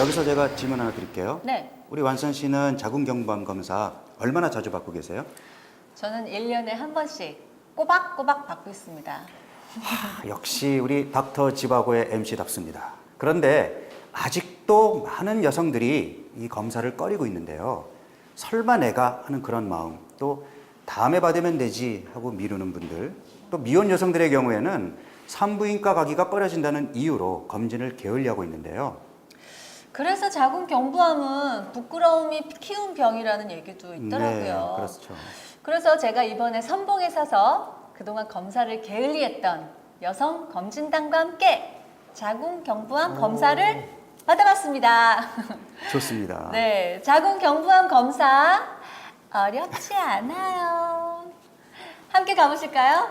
여기서 제가 질문 하나 드릴게요. 네. 우리 완선 씨는 자궁경부암 검사 얼마나 자주 받고 계세요? 저는 1년에 한 번씩 꼬박꼬박 받고 있습니다. 역시 우리 닥터 지바고의 MC답습니다. 그런데 아직도 많은 여성들이 이 검사를 꺼리고 있는데요. 설마 내가 하는 그런 마음, 또 다음에 받으면 되지 하고 미루는 분들, 또 미혼 여성들의 경우에는 산부인과 가기가 꺼려진다는 이유로 검진을 게을리하고 있는데요. 그래서 자궁경부암은 부끄러움이 키운 병이라는 얘기도 있더라고요. 네, 그렇죠. 그래서 제가 이번에 선봉에 서서 그동안 검사를 게을리했던 여성 검진단과 함께 자궁경부암 검사를 받아봤습니다. 좋습니다. 네, 자궁경부암 검사 어렵지 않아요. 함께 가보실까요?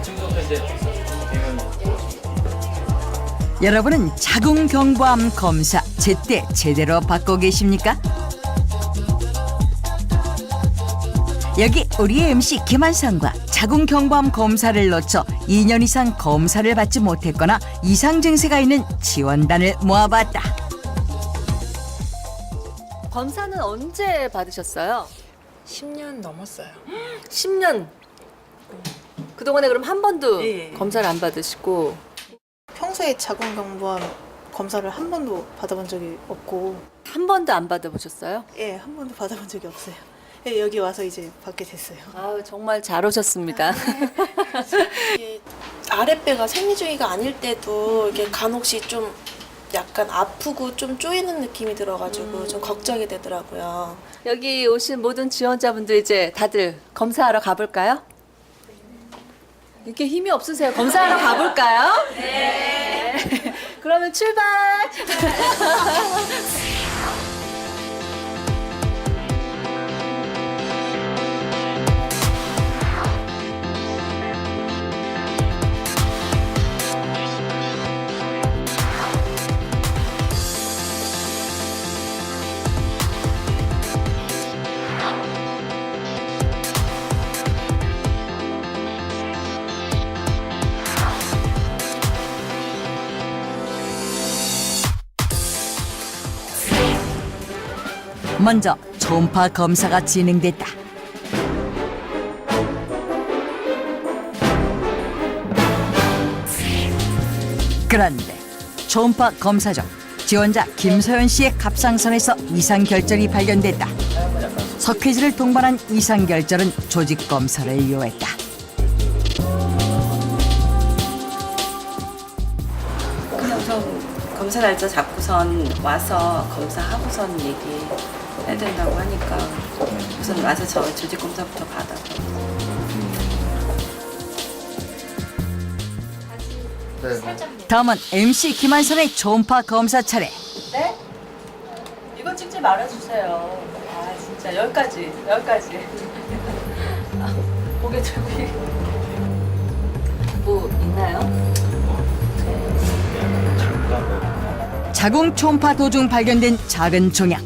지금부터 이제 여러분은 자궁경부암 검사 제때 제대로 받고 계십니까? 여기 우리 MC 김한상과 자궁경부암 검사를 놓쳐 2년 이상 검사를 받지 못했거나 이상 증세가 있는 지원단을 모아봤다. 검사는 언제 받으셨어요? 10년 넘었어요. 10년. 그동안에 그럼 한 번도 예. 검사를 안 받으시고. 평소에 자궁경부암 검사를 한 번도 받아본 적이 없고, 한 번도 안 받아보셨어요? 예, 한 번도 받아본 적이 없어요. 예, 여기 와서 이제 받게 됐어요. 아유, 정말 잘 오셨습니다. 이게 아랫배가 생리주기가 아닐 때도 이게 간혹시 좀 약간 아프고 좀 쪼이는 느낌이 들어가지고 좀 걱정이 되더라고요. 여기 오신 모든 지원자분들 이제 다들 검사하러 가볼까요? 이렇게 힘이 없으세요. 검사하러 가볼까요? 네. 그러면 출발! 먼저 초음파 검사가 진행됐다. 그런데 초음파 검사 중 지원자 김소연 씨의 갑상선에서 이상 결절이 발견됐다. 석회질을 동반한 이상 결절은 조직 검사를 요했다. 그냥 우선 검사 날짜 잡고선 와서 검사하고선 얘기해야 된다고 하니까 우선 와서 저 조직 검사부터 받아요. 다음은 MC 김한선의 초음파 검사 차례. 네? 이거 찍지 말아주세요. 아, 진짜 여기까지. 아, 고개 들고. 뭐 있나요? 자궁 초음파 도중 발견된 작은 종양.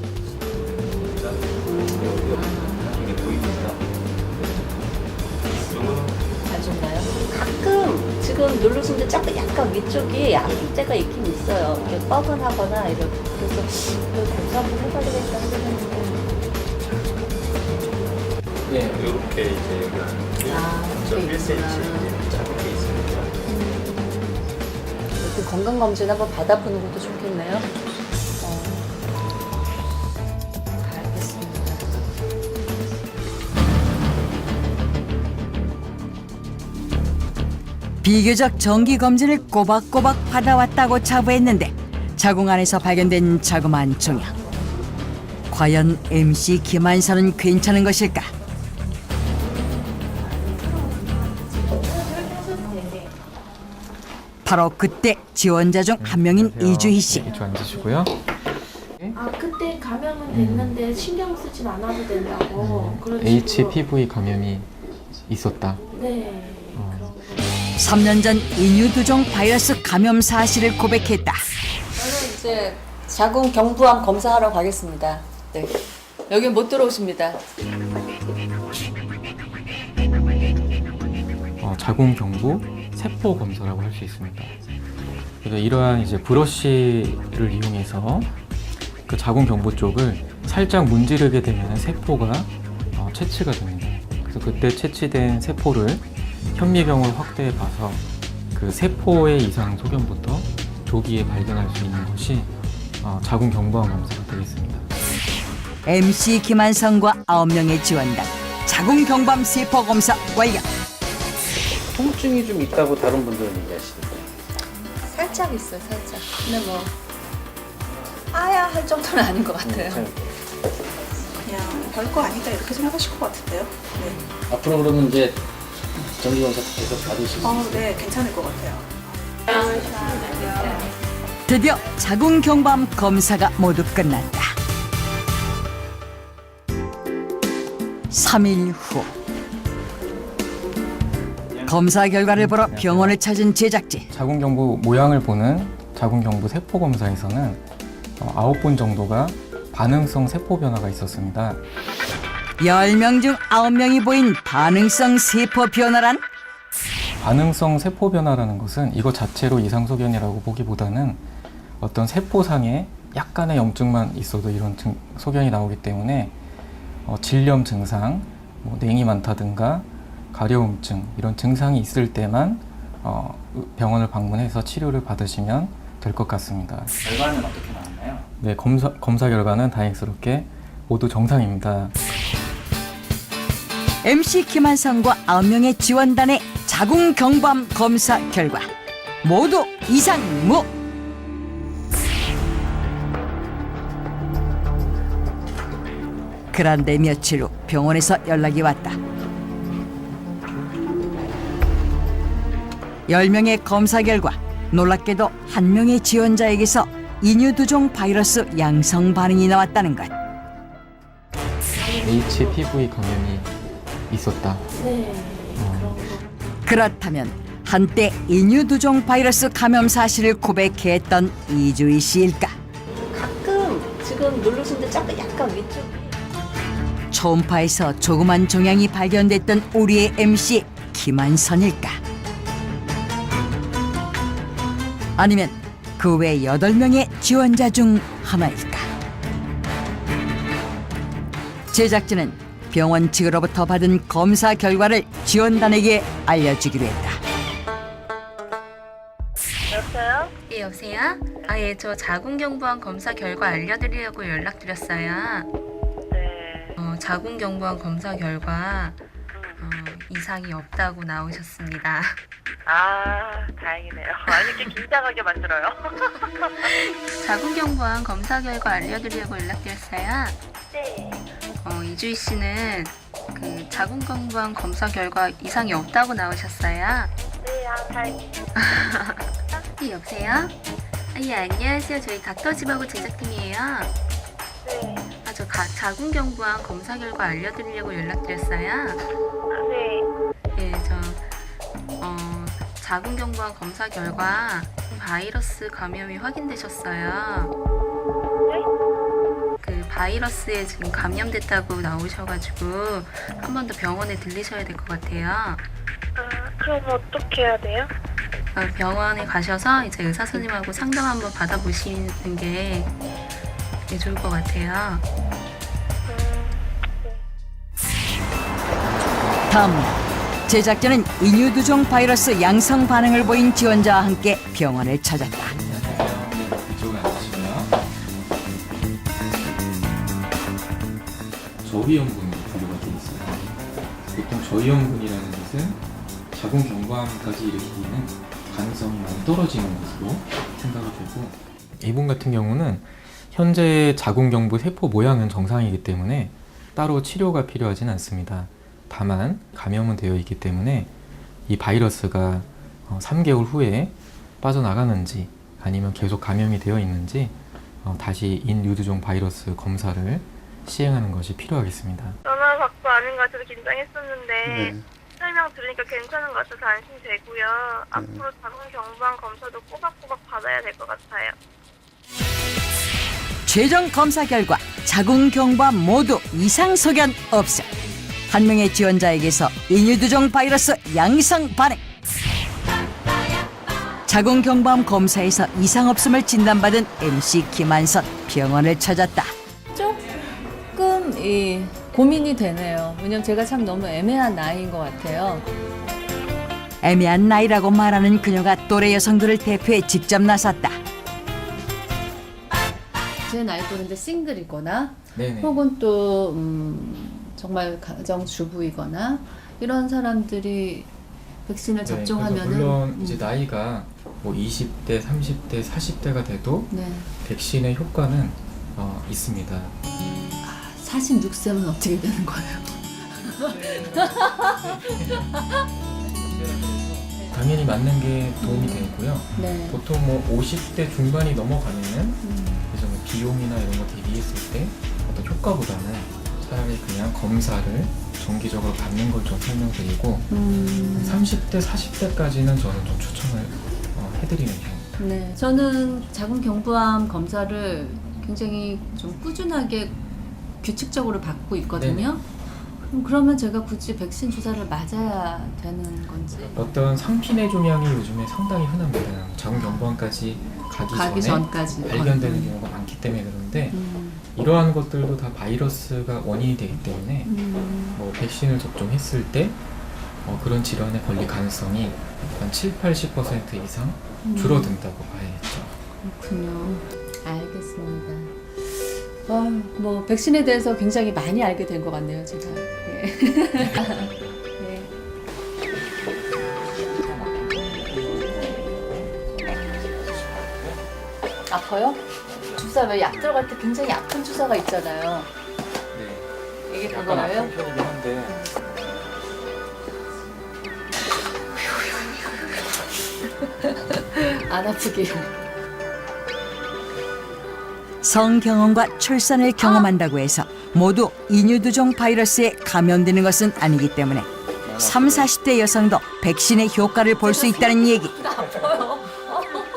안 좋나요? 가끔 지금 누르시는데 약간 위쪽이 아플 때가 있긴 있어요. 이렇게 뻐근하거나 이렇게. 그래서 이거 검사 한번 해봐야 되겠다 생각했는데. 네, 이렇게 이제 그게 1cm 있구나. 작은 게 있습니다. 이렇게 건강검진 한번 받아보는 것도 좋겠네요. 알겠습니다. 비교적 정기 검진을 꼬박꼬박 받아왔다고 자부했는데 자궁 안에서 발견된 자그마한 종양. 과연 MC 김한선은 괜찮은 것일까? 바로 그때 지원자 중 한 명인 이주희 씨. 이쪽 앉으시고요. 아 그때 감염은 됐는데 신경 쓰진 않아도 된다고. 그런 HPV 감염이 있었다. 네. 3년 전 인유두종 바이러스 감염 사실을 고백했다. 저는 이제 자궁경부암 검사하러 가겠습니다. 네. 여기 못 들어오십니다. 자궁경부 세포 검사라고 할 수 있습니다. 그래서 이러한 이제 브러쉬를 이용해서 그 자궁 경부 쪽을 살짝 문지르게 되면 세포가 채취가 됩니다. 그래서 그때 채취된 세포를 현미경으로 확대해 봐서 그 세포의 이상 소견부터 조기에 발견할 수 있는 것이 자궁 경부암 검사가 되겠습니다. MC 김한성과 9명의 지원단 자궁 경부암 세포 검사 완료. 통증이 좀 있다고 다른 분들은 얘기하시던데. 살짝 있어요, 살짝. 근데 뭐 아야 할 정도는 아닌 것 같아요. 그냥 별거 아니다 이렇게 생각하실 것 같은데요. 네. 앞으로 그러면 이제 정기검사 계속 받으실 수 있어요? 네, 괜찮을 것 같아요. 드디어 자궁 경부암 검사가 모두 끝났다. 3일 후 검사 결과를 보러 병원을 찾은 제작진. 자궁 경부 모양을 보는 자궁 경부 세포 검사에서는 9분 정도가 반응성 세포 변화가 있었습니다. 10명 중 9명이 보인 반응성 세포 변화란? 반응성 세포 변화라는 것은 이것 자체로 이상 소견이라고 보기보다는 어떤 세포상에 약간의 염증만 있어도 이런 소견이 나오기 때문에 질염 증상, 냉이 많다든가 가려움증 이런 증상이 있을 때만 병원을 방문해서 치료를 받으시면 될 것 같습니다. 결과는 어떻게 나왔나요? 네, 검사 결과는 다행스럽게 모두 정상입니다. MC 김한성과 9명의 지원단의 자궁 경부암 검사 결과 모두 이상무. 그런데 며칠 후 병원에서 연락이 왔다. 10명의 검사 결과 놀랍게도 1명의 지원자에게서 인유두종 바이러스 양성 반응이 나왔다는 것. HPV 감염이 있었다. 그렇다면 한때 인유두종 바이러스 감염 사실을 고백했던 이주희 씨일까? 가끔 지금 누르신데 약간 위쪽. 초음파에서 조그만 종양이 발견됐던 우리의 MC 김한선일까? 아니면 그 외 8명의 지원자 중 하나일까? 제작진은 병원 측으로부터 받은 검사 결과를 지원단에게 알려주기로 했다. 예, 여보세요? 예, 저 자궁경부암 검사 결과 알려드리려고 연락드렸어요. 네. 자궁경부암 검사 결과 이상이 없다고 나오셨습니다. 아, 다행이네요. 아니, 이렇게 긴장하게 만들어요. 자궁경부암 검사 결과 알려드리려고 연락드렸어요. 네. 이주희 씨는 그 자궁경부암 검사 결과 이상이 없다고 나오셨어요. 네, 아, 다행이네요. 예, 여보세요? 예, 안녕하세요. 저희 닥터집하고 제작팀이에요. 네. 저 자궁경부암 검사 결과 알려드리려고 연락드렸어요. 아, 네. 예, 자궁경부암 검사 결과 바이러스 감염이 확인되셨어요. 네? 그 바이러스에 지금 감염됐다고 나오셔가지고 한 번 더 병원에 들리셔야 될 것 같아요. 아, 그럼 어떻게 해야 돼요? 병원에 가셔서 이제 의사 선생님하고 상담 한번 받아보시는 게 좋을 것 같아요. 다음 날 제작진은 인유두종 바이러스 양성 반응을 보인 지원자와 함께 병원을 찾았다. 이쪽에 앉으시고요. 저위험군으로 분류가 되어 있어요. 보통 저위험군이라는 것은 자궁 경부암까지 일으키는 가능성이 많이 떨어지는 것으로 생각이 되고, 이분 같은 경우는 현재 자궁 경부 세포 모양은 정상이기 때문에 따로 치료가 필요하진 않습니다. 다만 감염은 되어 있기 때문에 이 바이러스가 3개월 후에 빠져나가는지 아니면 계속 감염이 되어 있는지 다시 인유두종 바이러스 검사를 시행하는 것이 필요하겠습니다. 전화 받고 아는 것 같아서 긴장했었는데 네. 설명 들으니까 괜찮은 것 같아서 안심되고요. 앞으로 자궁경부암 검사도 꼬박꼬박 받아야 될 것 같아요. 최종 검사 결과 자궁 경부암 모두 이상 소견 없음. 1명의 지원자에게서 인유두종 바이러스 양성 반응. 자궁경부암 검사에서 이상 없음을 진단받은 MC 김한선 병원을 찾았다. 조금 고민이 되네요. 왜냐면 제가 참 너무 애매한 나이인 것 같아요. 애매한 나이라고 말하는 그녀가 또래 여성들을 대표해 직접 나섰다. 제 나이 또래인데 싱글이거나 네네. 혹은 또 정말 가정주부이거나 이런 사람들이 백신을 그래서 접종하면은 물론 이제 나이가 뭐 20대, 30대, 40대가 돼도 네. 백신의 효과는 있습니다. 46세면 어떻게 되는 거예요? 당연히 맞는 게 도움이 되고요. 네. 보통 뭐 50대 중반이 넘어가면은 그래서 뭐 비용이나 이런 거 대비했을 때 어떤 효과보다는 차라리 그냥 검사를 정기적으로 받는 걸 좀 설명드리고 30대, 40대까지는 저는 좀 추천을 해드리는 편입니다. 네, 저는 자궁경부암 검사를 굉장히 좀 꾸준하게 규칙적으로 받고 있거든요. 그러면 제가 굳이 백신 주사를 맞아야 되는 건지. 어떤 상피내 종양이 요즘에 상당히 흔합니다. 자궁경부암까지 가기 전까지 발견되는 경우가 많기 때문에 그런데 이러한 것들도 다 바이러스가 원인이 되기 때문에 뭐 백신을 접종했을 때 그런 질환에 걸릴 가능성이 한 7-80% 이상 줄어든다고 봐야겠죠. 그렇군요. 알겠습니다. 뭐 백신에 대해서 굉장히 많이 알게 된 것 같네요, 제가. 네. 네. 아파요? 주사 왜 약 들어갈 때 굉장히 아픈 주사가 있잖아요. 네. 이게 약간 그거예요? 아픈 편이긴 한데 안 아프게. 성경험과 출산을 경험한다고 해서 모두 인유두종 바이러스에 감염되는 것은 아니기 때문에 30, 40대 여성도 백신의 효과를 볼 수 있다는 얘기.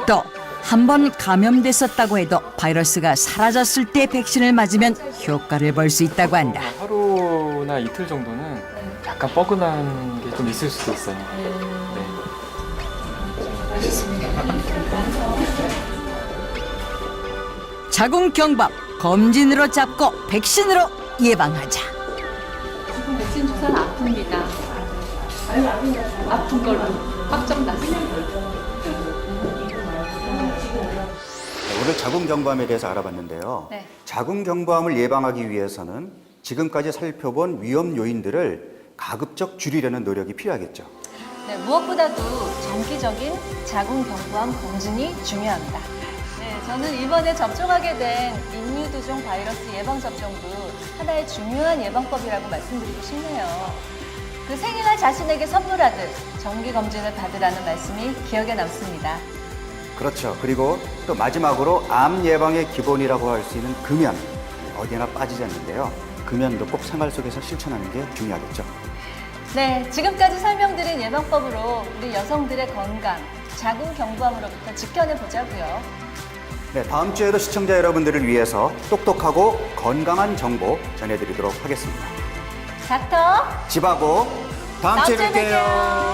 또 한 번 감염됐었다고 해도 바이러스가 사라졌을 때 백신을 맞으면 효과를 볼 수 있다고 한다. 하루나 이틀 정도는 약간 뻐근한 게 좀 있을 수도 있어요. 네. 자궁경부암 검진으로 잡고 백신으로 예방하자. 백신 주사는 아픕니다. 아픈 걸로 확정 났어요. 오늘 자궁경부암에 대해서 알아봤는데요. 네. 자궁경부암을 예방하기 위해서는 지금까지 살펴본 위험 요인들을 가급적 줄이려는 노력이 필요하겠죠. 네, 무엇보다도 장기적인 자궁경부암 검진이 중요합니다. 네, 저는 이번에 접종하게 된 인유두종 바이러스 예방접종도 하나의 중요한 예방법이라고 말씀드리고 싶네요. 그 생일날 자신에게 선물하듯 정기검진을 받으라는 말씀이 기억에 남습니다. 그렇죠. 그리고 또 마지막으로 암 예방의 기본이라고 할 수 있는 금연. 어디나 빠지지 않는데요. 금연도 꼭 생활 속에서 실천하는 게 중요하겠죠. 네, 지금까지 설명드린 예방법으로 우리 여성들의 건강, 자궁경부암으로부터 지켜내보자고요. 네, 다음 주에도 시청자 여러분들을 위해서 똑똑하고 건강한 정보 전해드리도록 하겠습니다. 닥터 집하고 다음 주에 뵐게요.